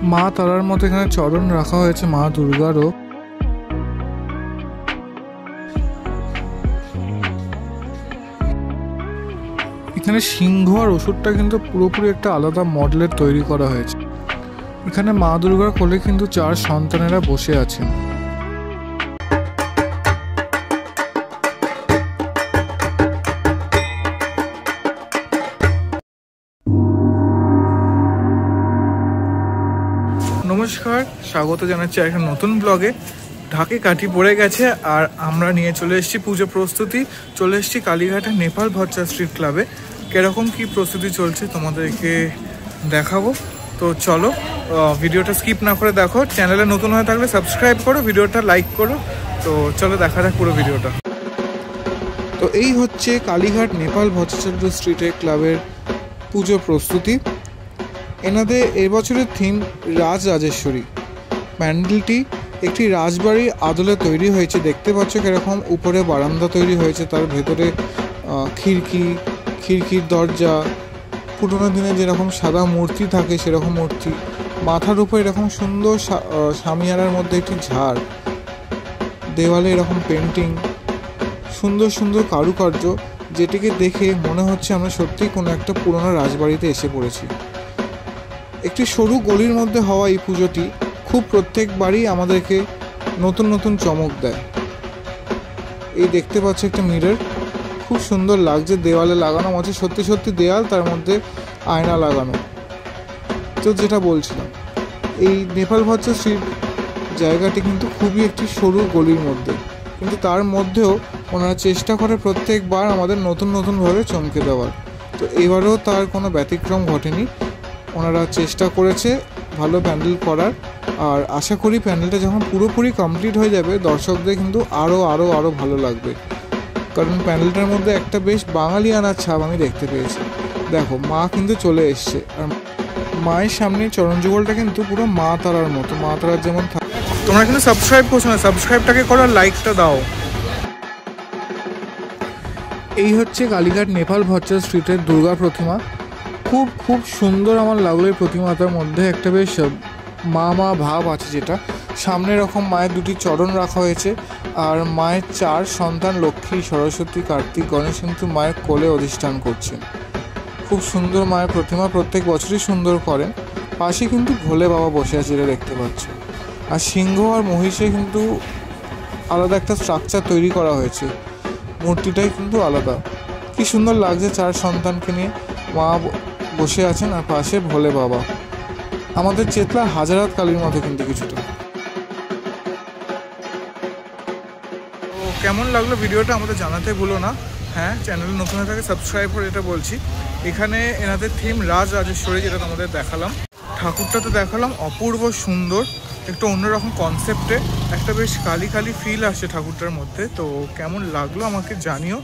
মা তারার মতো এখানে চরণ রাখা হয়েছে মা দুর্গারও। এখানে সিংহ আর অসুরটা কিন্তু পুরোপুরি একটা আলাদা মডেলের তৈরি করা হয়েছে। এখানে মা দুর্গার কোলে কিন্তু 4 সন্তানেরা বসে আছেন। নমস্কার, স্বাগত জানাচ্ছি একটা নতুন ব্লগে। ঢাকে কাঠি পড়ে গেছে আর আমরা নিয়ে চলে এসেছি পুজো প্রস্তুতি। চলে এসেছি কালীঘাটের নেপাল ভট্টা স্ট্রিট ক্লাবে। কিরকম কি প্রস্তুতি চলছে তোমাদেরকে দেখাবো। তো চলো ভিডিওটা স্কিপ না করে দেখো। চ্যানেলে নতুন হয়ে থাকলে সাবস্ক্রাইব করো, ভিডিওটা লাইক করো। তো চলো দেখা যাক পুরো ভিডিওটা। তো এই হচ্ছে কালীঘাট নেপাল ভট্টাচার্য স্ট্রিটের ক্লাবের পুজো প্রস্তুতি। এনাদের এবছরের থিম রাজরাজেশ্বরী। প্যান্ডেলটি একটি রাজবাড়ির আদলে তৈরি হয়েছে। দেখতে পাচ্ছ কিরকম উপরে বারান্দা তৈরি হয়েছে, তার ভেতরে খিড়কির দরজা, পুরোনো দিনে যেরকম সাদা মূর্তি থাকে সেরকম মূর্তি, মাথার উপর এরকম সুন্দর সামিয়ানার মধ্যে একটি ঝাড়, দেওয়ালে এরকম পেন্টিং, সুন্দর সুন্দর কারুকার্য, যেটিকে দেখে মনে হচ্ছে আমরা সত্যিই কোনো একটা পুরোনো রাজবাড়িতে এসে পড়েছি। একটি সরু গলির মধ্যে হওয়া এই পুজোটি খুব প্রত্যেকবারই আমাদেরকে নতুন নতুন চমক দেয়। এই দেখতে পাচ্ছ একটা মিরর, খুব সুন্দর লাগছে, দেওয়ালে লাগানো আছে, সত্যি সত্যি দেওয়াল, তার মধ্যে আয়না লাগানো। তো যেটা বলছিলাম, এই নেপাল ভট্টা স্ট্রিট জায়গাটি কিন্তু খুবই একটি সরু গলির মধ্যে, কিন্তু তার মধ্যেও ওনারা চেষ্টা করে প্রত্যেকবার আমাদের নতুন নতুনভাবে চমকে দেওয়ার। তো এবারেও তার কোনো ব্যতিক্রম ঘটেনি। ওনারা চেষ্টা করেছে ভালো প্যান্ডেল করার, আর আশা করি প্যান্ডেলটা যখন পুরোপুরি কমপ্লিট হয়ে যাবে দর্শকদের কিন্তু আরও ভালো লাগবে। কারণ প্যান্ডেলটার মধ্যে একটা বেশ বাঙালিয়ানার ছাপ আমি দেখতে পেয়েছি। দেখো মা কিন্তু চলে এসছে, আর মায়ের সামনে চরণ যুগলটা কিন্তু পুরো মা তারার মতো, মা তারার যেমন থাকে। তোমরা কিন্তু সাবস্ক্রাইব করছো না, সাবস্ক্রাইবটাকে করো আর লাইকটা দাও। এই হচ্ছে কালীঘাট নেপাল ভট্টা স্ট্রিটের দুর্গা প্রতিমা। খুব সুন্দর আমার লাগলো এই প্রতিমাটার মধ্যে একটা বেশ মা ভাব আছে, যেটা সামনে এরকম মায়ের 2টি চরণ রাখা হয়েছে, আর মায়ের 4 সন্তান লক্ষ্মী, সরস্বতী, কার্তিক, গণেশ কিন্তু মায়ের কোলে অধিষ্ঠান করছেন। খুব সুন্দর মায়ের প্রতিমা, প্রত্যেক বছরই সুন্দর করেন। পাশে কিন্তু ভোলে বাবা বসে আছে, যেটা দেখতে পাচ্ছ। আর সিংহ আর মহিষে কিন্তু আলাদা একটা স্ট্রাকচার তৈরি করা হয়েছে, মূর্তিটাই কিন্তু আলাদা। কি সুন্দর লাগছে, 4 সন্তানকে নিয়ে মা বসে আছেন, আর পাশে ভোলে বাবা। আমাদের চেতলা হাজারাত কালীর মতো কিন্তু কিছুটা। তো কেমন লাগলো ভিডিওটা আমাদের জানাতে ভুলো না। হ্যাঁ, চ্যানেলে নতুন হয়ে থাকে সাবস্ক্রাইব করে, এটা বলছি। এখানে এনাদের থিম রাজরাজেশ্বরী, যেটা তোমাদের দেখালাম। ঠাকুরটা তো দেখালাম, অপূর্ব সুন্দর, একটু অন্যরকম কনসেপ্টে, একটা বেশ কালী ফিল আসছে ঠাকুরটার মধ্যে। তো কেমন লাগলো আমাকে জানিও,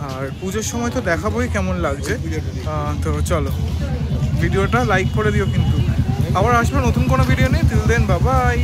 আর পুজোর সময় তো দেখাবোই কেমন লাগছে। তো চলো ভিডিওটা লাইক করে দিও কিন্তু। আবার আসবে নতুন কোনো ভিডিও নেই। Till then, bye by.